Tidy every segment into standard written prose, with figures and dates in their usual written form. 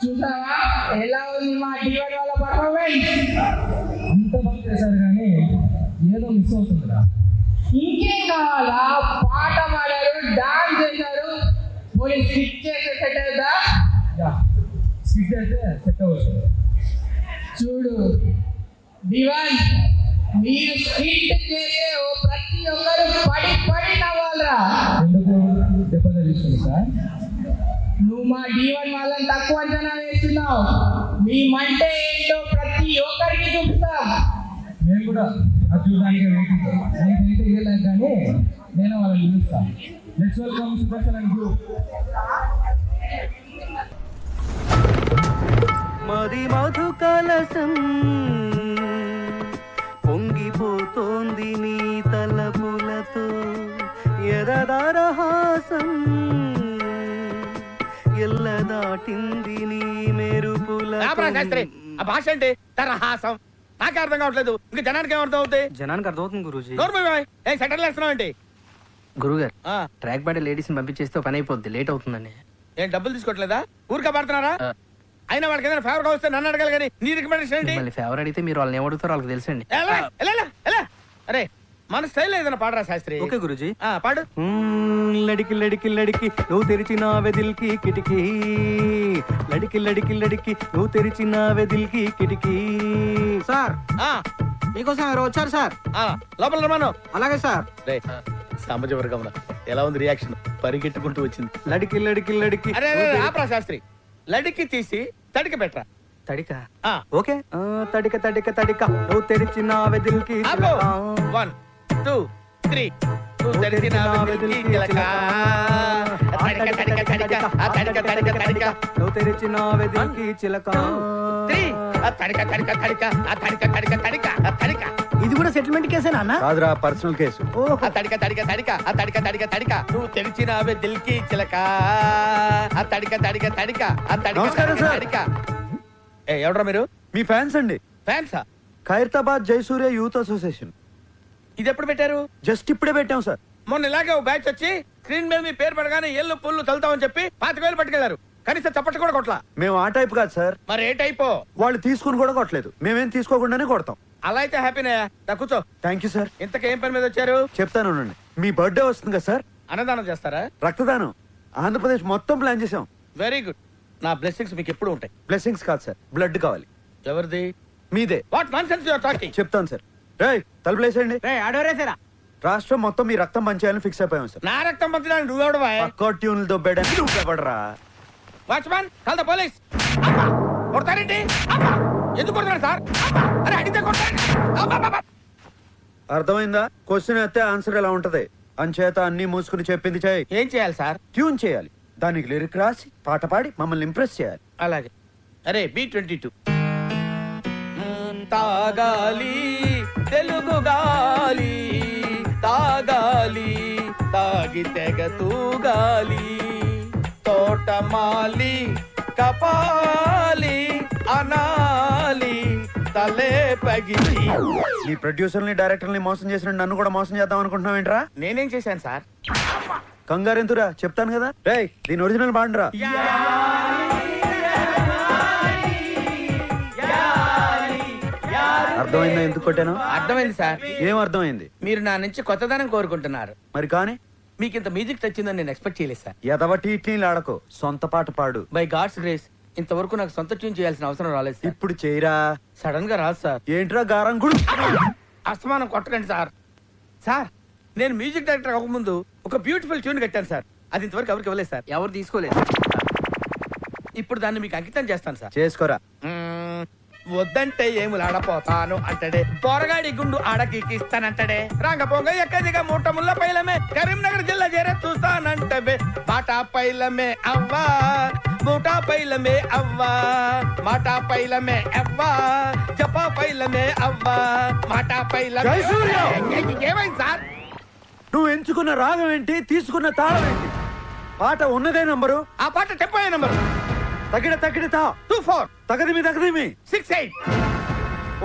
చూసావా ఎలా ఉంది మా డివైడ్ వాళ్ళ పర్ఫార్మెన్స్? అంత బాగా చేశారు కానీ ఏదో మిస్ అవుతుందిరా. ఇంకేం కావాలా? పాట పాడారు, డాన్స్ చేశారు, పోయి స్కిట్ చేస్తే సెట్ అవుతా? స్కిట్ అయితే సెట్ అవుతుంది. చూడు దివాన్, మీరు స్కిట్ చేసే ప్రతి ఒక్కరు పడి పడి నవ్వాలరా. ఎందుకు దెబ్బ తెలుస్తుంది సార్? నువ్వు మా డివన్ వాళ్ళని తక్కువ అంచనా వేస్తున్నావు. మీ మంటే ఏంటో ప్రతి ఒక్కరికి చూపిస్తాం. మేము కూడా అది చూడడానికి వెయిట్ చేయలేం కానీ నేను వాళ్ళని పిలుస్తాను. Let's welcome Sudarshan and group. మది మధు కలసం పొంగిపోతోంది నీ తలపులతో ఎరదరహాసం ఎల్ల దాటింది నీ మెరుపుల. ఆ భాష అంటే తరహాసం నాకే అర్థం కావట్లేదు. ఇంకా జనానికి ఏమర్థం అవుతాయి? జనానికి అర్థమవుతుంది గురూజీ. ఏ సెటర్లు వేస్తున్నావు ఏంటి? గురుగారు ట్రాక్ బాడీ లేడీస్ ని పంపించేస్తే పని అయిపోద్ది, లేట్ అవుతుందని. ఏం డబ్బులు తీసుకోవట్లేదా? ఊరికే పడుతున్నారా? అయినా వాళ్ళకి ఏదైనా ఫేవర్ వస్తే నన్ను అడగాలి కానీ నీ రికమెండేషన్ ఏంటి? మళ్ళీ ఫేవర్ అడిగితే మీరు వాళ్ళని ఏమడుగుతారో వాళ్ళకి తెలుసండి. అరే మన స్టైల్ ఏదైనా పాడరా శాస్త్రి. ఓకే గురూజీ. పాడు. లడికి లడికి లడికి నువ్వు తెరిచిన వెదిల్కి కిటికీ, లడికి లడికి లడికి నువ్వు తెరిచిన వెదిల్కి కిటికీ. సార్ మీకోసం ఎవరు వచ్చారు సార్? లోపల రమాను. అలాగే సార్. సామాజిక వర్గం ఎలా ఉంది రియాక్షన్? పరిగెట్టుకుంటూ వచ్చింది. లడికి లడికి లడికి. అరే ఆపరా శాస్త్రి, లడికి తీసి తడికి పెట్టరా. తడిక ఓకే. తడిక తడిక తడిక నువ్వు తెరిచిన వెదిల్కి 1 2 3 నువ్వు తెరిచిన వెదిల్కి చిలక. తడిక తడిక తడిక తడిక తడిక తడిక నువ్వు తెరిచిన వెదిల్కి చిలక. 3 తడిక తడిక తడిక తడిక తడిక తడిక తడిక. ఇది కూడా సెటిల్మెంట్ కేసేనా అన్న? కాదురా, పర్సనల్ కేసు. తడిక తడిక తడిక తడిక తడిక తడిక నువ్వు తెరిచిన వెదిల్కి చిలక. తడిక తడిక తడిక నమస్కారం తడిక సార్. తడిక. ఎవడ్రా మీరు? మీ ఫ్యాన్స్ అండి. ఫ్యాన్సా? Khairatabad Jayasuriya youth association. ఇది ఎప్పుడు పెట్టారు? జస్ట్ ఇప్పుడే పెట్టాం సార్. మొన్న ఇలాగే ఓ బ్యాచ్ వచ్చి స్క్రీన్ మీద మీ పేరు పడగానే ఎల్లు పుల్లు తలుతామని చెప్పి 25,000 పట్టుకెళ్లారు. కనీసం చప్పట్లు కూడా కొట్లా. మేము ఆ టైప్ కాదు సార్. మరి ఏ టైపో? వాళ్ళు తీసుకుని కూడా కొట్టలేదు, మేమేం తీసుకోకుండానే కొడతాం. అలా అయితే హ్యాపీనే. కూర్చో. Thank you sir. ఇంతకేం పని మీద వచ్చారు? చెప్తాను ఉండండి. మీ బర్త్డే వస్తుంది కదా సార్, అన్నదానం చేస్తారా? రక్తదానం ఆంధ్రప్రదేశ్ మొత్తం ప్లాన్ చేసాం. Very good. నా బ్లెస్సింగ్స్ మీకు ఎప్పుడు ఉంటాయి. బ్లెస్సింగ్స్ కాదు సార్, బ్లడ్ కావాలి. ఎవరిది? మీదే. What nonsense you are talking? చెప్తాను సార్. రేయ్ తలుపులేసేయండి. ఆడవరేసారా? రాష్ట్రం మొత్తం మీ రక్తం పంచేయాలని ఫిక్స్ అయిపోయాం సార్. నా రక్తం పంచడానికి నువ్వెవడవా? పక్కా ట్యూన్లు దొబ్బేయడానికి నువ్వు ఎవడరా? Watchman call the police. కొడతారేంటి? ఎందుకు కొడతారు సార్? అరే అడిగితే కొడతారండి. అర్థమైందా? క్వశ్చన్ అయితే ఆన్సర్ ఎలా ఉంటది. అంచేత అన్ని మూసుకుని చెప్పింది చేయి. ఏం చేయాలి సార్? ట్యూన్ చేయాలి, దానికి లిరిక్ రాసి పాట పాడి మమ్మల్ని ఇంప్రెస్ చేయాలి. అలాగే. అరే B22 తాగాలి తెలుగు గాలి, తాగాలి తాగి తెగ తూగాలి, తోటమాలి కపాలి అనాలి తలే పగిలి. నీ ప్రొడ్యూసర్ని డైరెక్టర్ని మోసం చేసిన నన్ను కూడా మోసం చేద్దాం అనుకుంటున్నావు ఏంట్రా? నేనేం చేశాను సార్? కంగారు ఎంతురా, చెప్తాను కదా. రేయ్ దీని ఒరిజినల్ పాడండిరా. అర్థమైందా ఎందుకు కొట్టాను? అర్థమైంది సార్. ఏం అర్థమైంది? మీరు నా నుంచి కొత్తదనం కోరుకుంటున్నారు. మరి కానీ మీకు ఇంత మ్యూజిక్ తెచ్చిందని నేను ఎక్స్పెక్ట్ చేయలేదు సార్. ఎదవటి ఇట్లీలు ఆడకో, సొంత పాట పాడు. బై గాడ్స్ గ్రేస్ ఇంతవరకు నాకు సొంత ట్యూన్ చేయాల్సిన అవసరం రాలేదు సార్. ఇప్పుడు చేయరా. సడన్ గా రాదు సార్. ఏంట్రా గారం గుడు? అస్తమానం కొట్టకండి సార్. సార్ నేను మ్యూజిక్ డైరెక్టర్ అవ్వకముందు ఒక బ్యూటిఫుల్ ట్యూన్ కట్టాను సార్. అది ఇంతవరకు ఎవరికి ఇవ్వలేదు సార్. ఎవరు తీసుకోలేదు. ఇప్పుడు దాన్ని మీకు అంకితం చేస్తాను సార్. చేసుకోరా. వద్దంటే ఏములాడపోతాను అంటడే, పోరగాడి గుండు ఆడకిస్తానంటడే, రంగ పొంగ ఎక్కదిగా మూట ముళ్ళ పైలమే, కరీంనగర్ జిల్లా చేరే చూస్తానంటవే, బాటా పైలమే అవ్వా మూటా పైలమే అవ్వా, మాటా పైలమే అవ్వా జపా పైలమే అవ్వా, మాటా పైలమే. ఏమైంది సార్? నువ్వు ఎంచుకున్న రాగం ఏంటి, తీసుకున్న తాళం ఏంటి? పాట ఉన్నదే నంబరు, ఆ పాట టెంపో నంబరు తగిడ తగిడ తా 24 తగదిమి తగదిమి 68.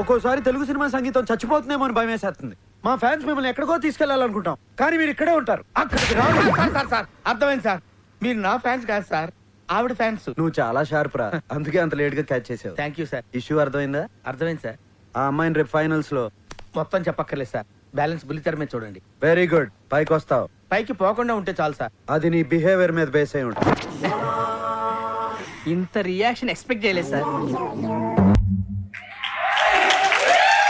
ఒక్కోసారి తెలుగు సినిమా సంగీతం చచ్చిపోతుందేమో అని భయం వేసేస్తుంది. మా ఫ్యాన్స్ మిమ్మల్ని ఎక్కడికో తీసుకెళ్లాలనుకుంటాం, కానీ మీరు ఇక్కడే ఉంటారు. అక్కడికి రావాలి. సార్ సార్ సార్ అర్థమైంది సార్. మీరు నా ఫ్యాన్స్ కాదు సార్, ఆవిడ ఫ్యాన్స్. నువ్వు చాలా షార్ప్ రా, అందుకే అంత లేట్ గా క్యాచ్ చేసావు. Thank you sir. ఇష్యూ అర్థమైందా? అర్థమైంది సార్. ఆ అమ్మాయిని రేపు ఫైనల్స్ లో మొత్తం చెప్పక్కర్లేదు సార్, బ్యాలెన్స్ బుల్లితెర మీద చూడండి. వెరీ గుడ్, పైకి వస్తావు. పైకి పోకుండా ఉంటే చాలు సార్. అది నీ బిహేవియర్ మీద బేస్ అయి ఉంటుంది. ఇంత రియాక్షన్ ఎక్స్పెక్ట్ చేయలేదు సార్.